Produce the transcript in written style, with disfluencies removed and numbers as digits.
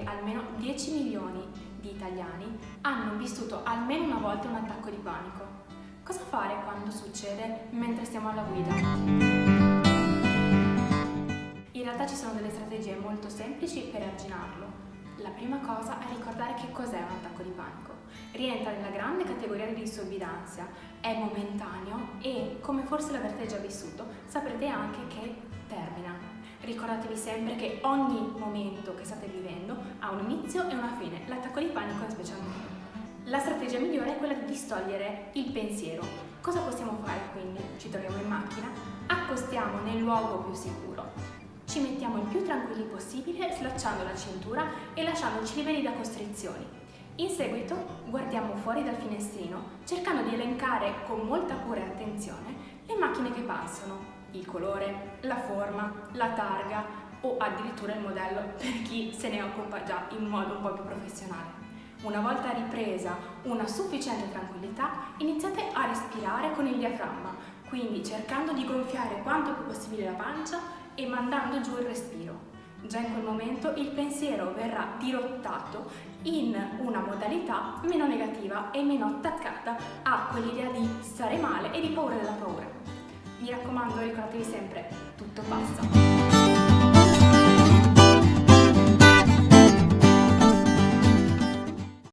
almeno 10 milioni di italiani hanno vissuto almeno una volta un attacco di panico. Cosa fare quando succede mentre stiamo alla guida? In realtà ci sono delle strategie molto semplici per arginarlo. La prima cosa è ricordare che cos'è un attacco di panico. Rientra nella grande categoria di disturbi d'ansia, è momentaneo e, come forse l'avrete già vissuto, saprete anche che termina. Ricordatevi sempre che ogni momento che state vivendo ha un inizio e una fine, l'attacco di panico è specialmente. La strategia migliore è quella di distogliere il pensiero. Cosa possiamo fare quindi? Ci troviamo in macchina, accostiamo nel luogo più sicuro, ci mettiamo il più tranquilli possibile slacciando la cintura e lasciandoci liberi da costrizioni. In seguito guardiamo fuori dal finestrino cercando di elencare con molta cura e attenzione le macchine che passano, il colore, la forma, la targa o addirittura il modello per chi se ne occupa già in modo un po' più professionale. Una volta ripresa una sufficiente tranquillità, iniziate a respirare con il diaframma, quindi cercando di gonfiare quanto più possibile la pancia e mandando giù il respiro. Già in quel momento il pensiero verrà dirottato in una modalità meno negativa e meno attaccata a quell'idea di stare male e di paura della paura. Mi raccomando, ricordatevi sempre, tutto passa.